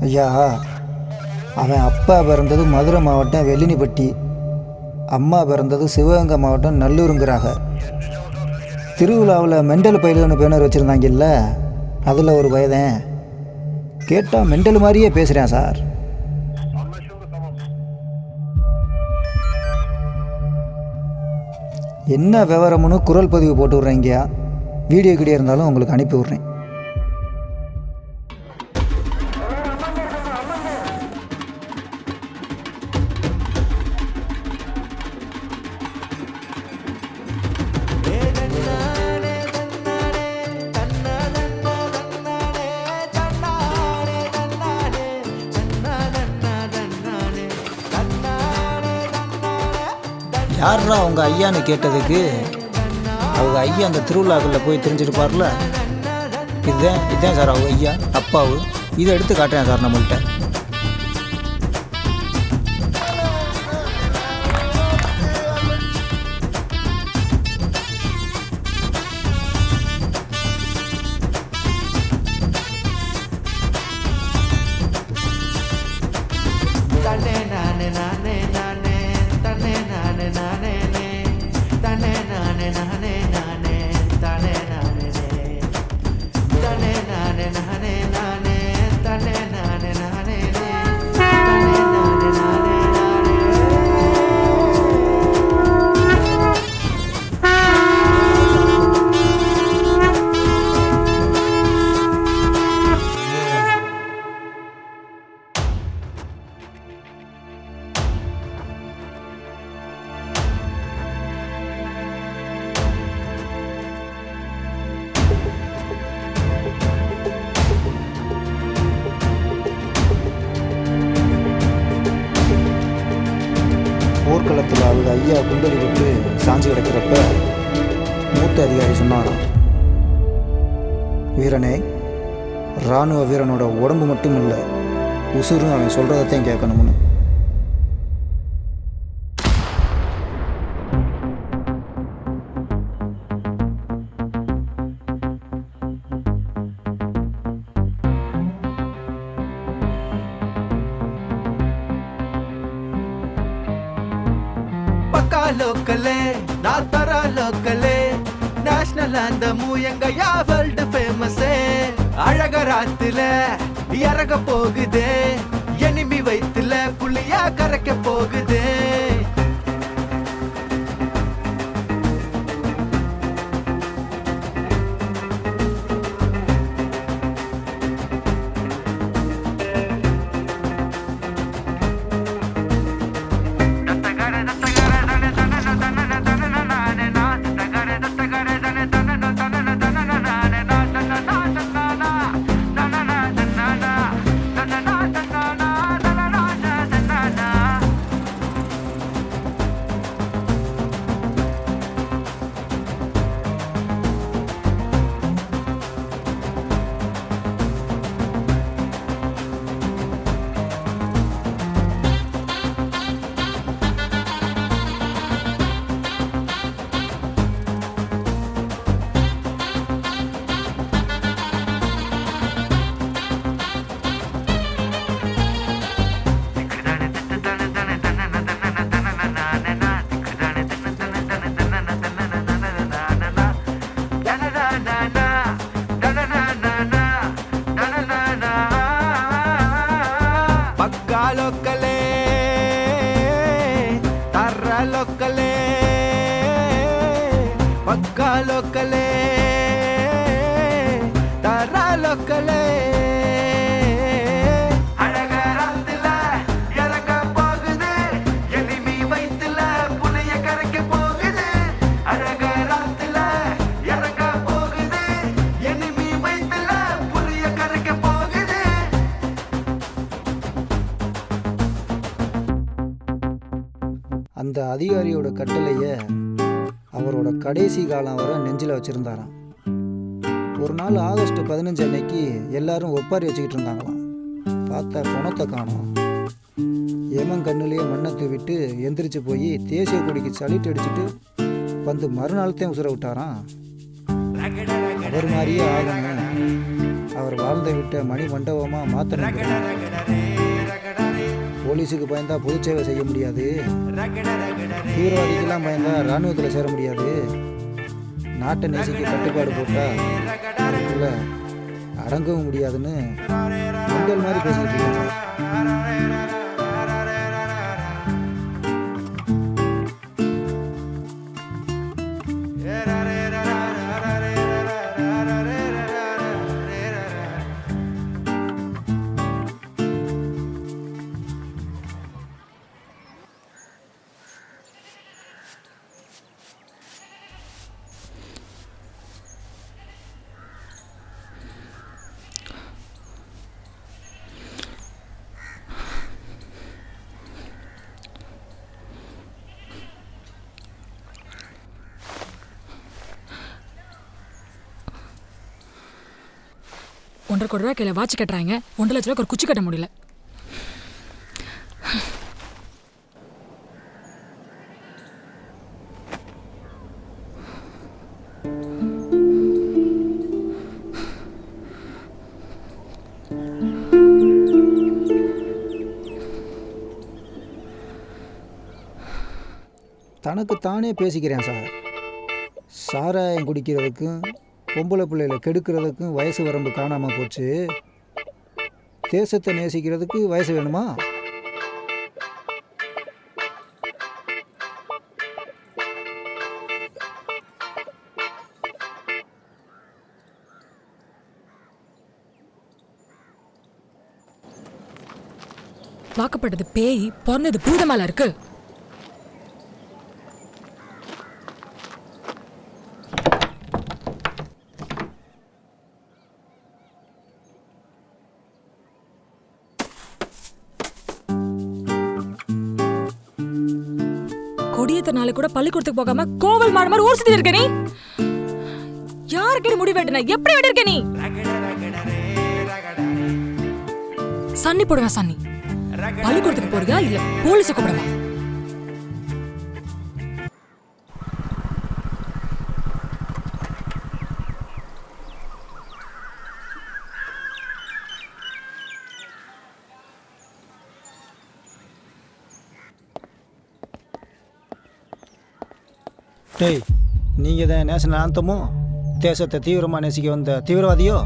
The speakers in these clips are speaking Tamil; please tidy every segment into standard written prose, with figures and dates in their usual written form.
ஐயா, அவன் அப்பா பிறந்தது மதுரை மாவட்டம் வெள்ளினிப்பட்டி, அம்மா பிறந்தது சிவகங்கை மாவட்டம் நல்லூருங்கிறாங்க. திருவிழாவில் மெண்டல் பயிலுன்னு பேனர் வச்சுருந்தாங்கல்ல, அதில் ஒரு வயதன் கேட்டால் மெண்டல் மாதிரியே பேசுகிறேன் சார். என்ன விவரம்னு குரல் பதிவு போட்டு விட்றேங்கய்யா. வீடியோ கிட்டே இருந்தாலும் உங்களுக்கு அனுப்பி விட்றேன். யாரா அவங்க ஐயான்னு கேட்டதுக்கு அவங்க ஐயா அந்த திருவிழாக்களில் போய் தெரிஞ்சிருப்பார்ல, இதுதான் சார் அவங்க ஐயா அப்பாவு. இதை எடுத்து காட்டுறேன் சார் நம்மள்கிட்ட. போர்க்களத்தில் அவங்க ஐயா குண்டடி விட்டு சாஞ்சி கிடக்கிறப்ப மூத்த அதிகாரி சொன்னாராம், வீரனே, இராணுவ வீரனோட உடம்பு மட்டும் இல்லை, உசுரும் அவன் சொல்கிறதையும் கேட்கணும்னு. லோக்கலே நான் தர லோக்கலே நேஷனல் ஆந்தமு எங்கயா வேர்ல்டு ஃபேமஸே. அழகராத்துல இறங்க போகுதே, எனிமி வயித்துல புள்ளியா கரைக்க போகுதே. லோக்கலே தர லோக்கலே பக்கா லோக்கலே தர லோக்கலே. அழகராத்துல இறங்க போகுது, எனிமி வயித்துல புளிய கரைக்க போகுது. அழகராத்துல இறங்க போகுது, எனிமி வயித்துல புளிய கரைக்க போகுது. அந்த அதிகாரியோட கட்டளையை அவரோட கடைசி காலம் வரை நெஞ்சில் வச்சுருந்தாராம். ஒரு நாள் ஆகஸ்ட் 15 அன்னைக்கு எல்லாரும் ஒப்பாரி வச்சுக்கிட்டு இருந்தாங்களாம். பார்த்தா குணத்தை காணோம். ஏமங்கண்ணுலேயே மண்ணை தூவிட்டு எந்திரிச்சு போய் தேசிய கொடிக்கு சலிட்டு அடிச்சுட்டு வந்து மறுநாள் தான் உசுர விட்டாராம். அவர் மாதிரியே ஆகணும், அவர் வாழ்ந்த விட்ட மணி மண்டபமாக மாற்றணும். போலீஸுக்கு பயந்தா பொது சேவை செய்ய முடியாது, தீவிரவாதிக்கெல்லாம் பயந்தா இராணுவத்தில் சேர முடியாது, நாட்டை நேசிக்க கட்டுப்பாடு போட்டால் அதுக்குள்ள அடங்கவும் முடியாதுன்னு மக்கள் மாதிரி பேசிக்கிட்டு இருக்கேன் சார். ₹1.25 கோடி கையில் வாட்ச் கட்டுறாங்க, ₹1,00,000 ஒரு குச்சி கட்ட முடியல. தனக்கு தானே பேசிக்கிறேன் சார். சாராயம் குடிக்கிறதுக்கும் பொம்பளை பிள்ளைகளை கெடுக்கிறதுக்கும் வயசு வரம்பு காணாமல் போச்சு. தேசத்தை நேசிக்கிறதுக்கு வயசு வேணுமா? வாக்கப்பட்டது பேய், பிறந்தது பூதமால இருக்கு. கொடியத்தனால கூட பள்ளிக்கூடத்துக்கு போகாம கோவில் மாடு மாதிரி ஊர் சுத்தி இருக்க நீ. யாருக்கு முடி வெட்டின? எப்படி வெட்டிருக்க நீ? சன்னி போடுவேன் சன்னி. பள்ளிக்கூடத்துக்கு போறியா இல்ல போலீஸ கூப்பிடவா? டேய், நீங்கள் தான் நேஷனல் ஆந்தமும் தேசத்தை தீவிரமாக நேசிக்க வந்த தீவிரவாதியோ?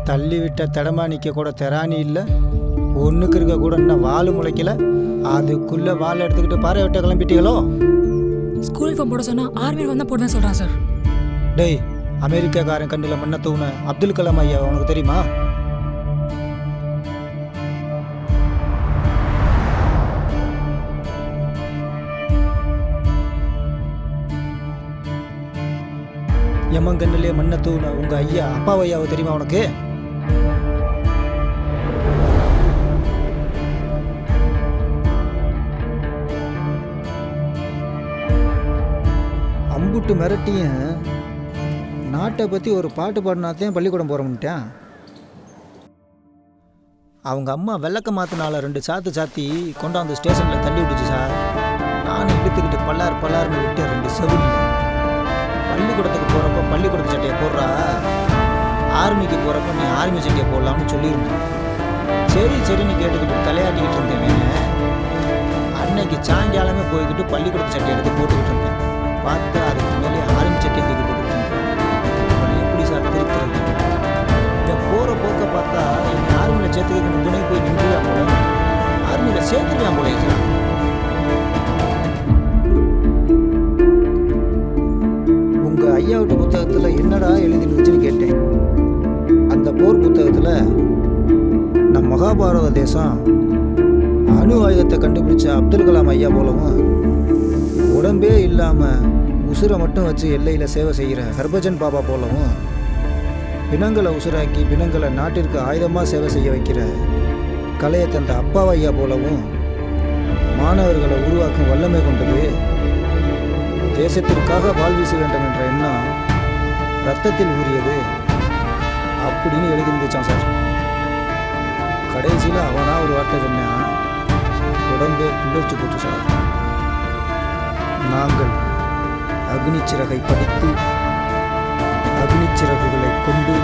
தள்ளிவிட்ட தடமானிக்க கூட தெராணி இல்லை, ஒன்றுக்கு இருக்க கூட இன்னும் வால் முளைக்கல, அதுக்குள்ளே வால் எடுத்துக்கிட்டு பாறை விட்ட கிளம்பிட்டீங்களோ? ஸ்கூல் யூனிஃபார்ம் போட சொன்னா ஆர்மி வந்தா போடுவேன் சொல்றான் சார். டேய், அமெரிக்காக்காரன் கண்ணில் மண்ணை தூண அப்துல் கலாம் ஐயா உனக்கு தெரியுமா? எமங்கண்ணிலே மண்ணை தூண உங்க ஐயா அப்பாவையாவை தெரியுமா உனக்கு? அம்புட்டு மிரட்டியும் நாட்டை பற்றி ஒரு பாட்டு பாடினாத்தையும் பள்ளிக்கூடம் போகிறோம்ட்டான். அவங்க அம்மா வெள்ளக்க மாத்தினால 2 சாத்தி கொண்டாந்து ஸ்டேஷனில் தள்ளி விட்டுச்சு சார். நானும் இழுத்துக்கிட்டு பல்லாருன்னு விட்டு 2 செவிலி. பள்ளிக்கூடத்துக்கு போகிறப்ப பள்ளிக்கூடத்து சட்டையை போடுறா, ஆர்மிக்கு போகிறப்ப நீ ஆர்மி சட்டையை போடலாம்னு சொல்லியிருந்தேன். சரின்னு கேட்டுக்கிட்டு தலையாட்டிக்கிட்டு இருந்தேன். அன்னைக்கு சாயங்காலமே போய்கிட்டு பள்ளிக்கூடத்து சட்டையை எடுத்து போட்டுக்கிட்டு இருந்தேன். பார்த்தா அதுக்கு மேலே ஆர்மி சட்டையை தூக்கி போட்டுக்கிட்டு இருந்தேன். அவனை எப்படி சார் திருத்துறது? இதை போகிற போக்க பார்த்தா என்னை ஆர்மியில் சேர்த்துக்க துணை போய் நின்றுதான் போல, ஆர்மியில் சேர்த்துருக்கான் போல சார். உங்கள் ஐயாவோட புத்தகத்தில் என்னடா எழுதிருந்துச்சுன்னு கேட்டேன். அந்த போர் புத்தகத்தில் நம் மகாபாரத தேசம் அணு ஆயுதத்தை கண்டுபிடிச்ச அப்துல் கலாம் ஐயா போலவும், உடம்பே இல்லாமல் உசுரை மட்டும் வச்சு எல்லையில் சேவை செய்கிற ஹர்பஜன் பாபா போலவும், பிணங்களை உசுராக்கி பிணங்களை நாட்டிற்கு ஆயுதமாக சேவை செய்ய வைக்கிற கலையை தந்த அப்பாவை ஐயா போலவும் மாணவர்களை உருவாக்கும் வல்லமை கொண்டது. தேசத்திற்காக வாழ்வீச வேண்டும் என்ற எண்ணம் ரத்தத்தில் ஊறியது அப்படின்னு எழுதிருந்துச்சான் சார். கடைசியில் அவனா ஒரு வார்த்தை சொன்னான், உடம்பே புல்லரிச்சு போச்சு சார். நாங்கள் அக்னி சிறகை படித்து அக்னி சிறகுகளை கொண்டு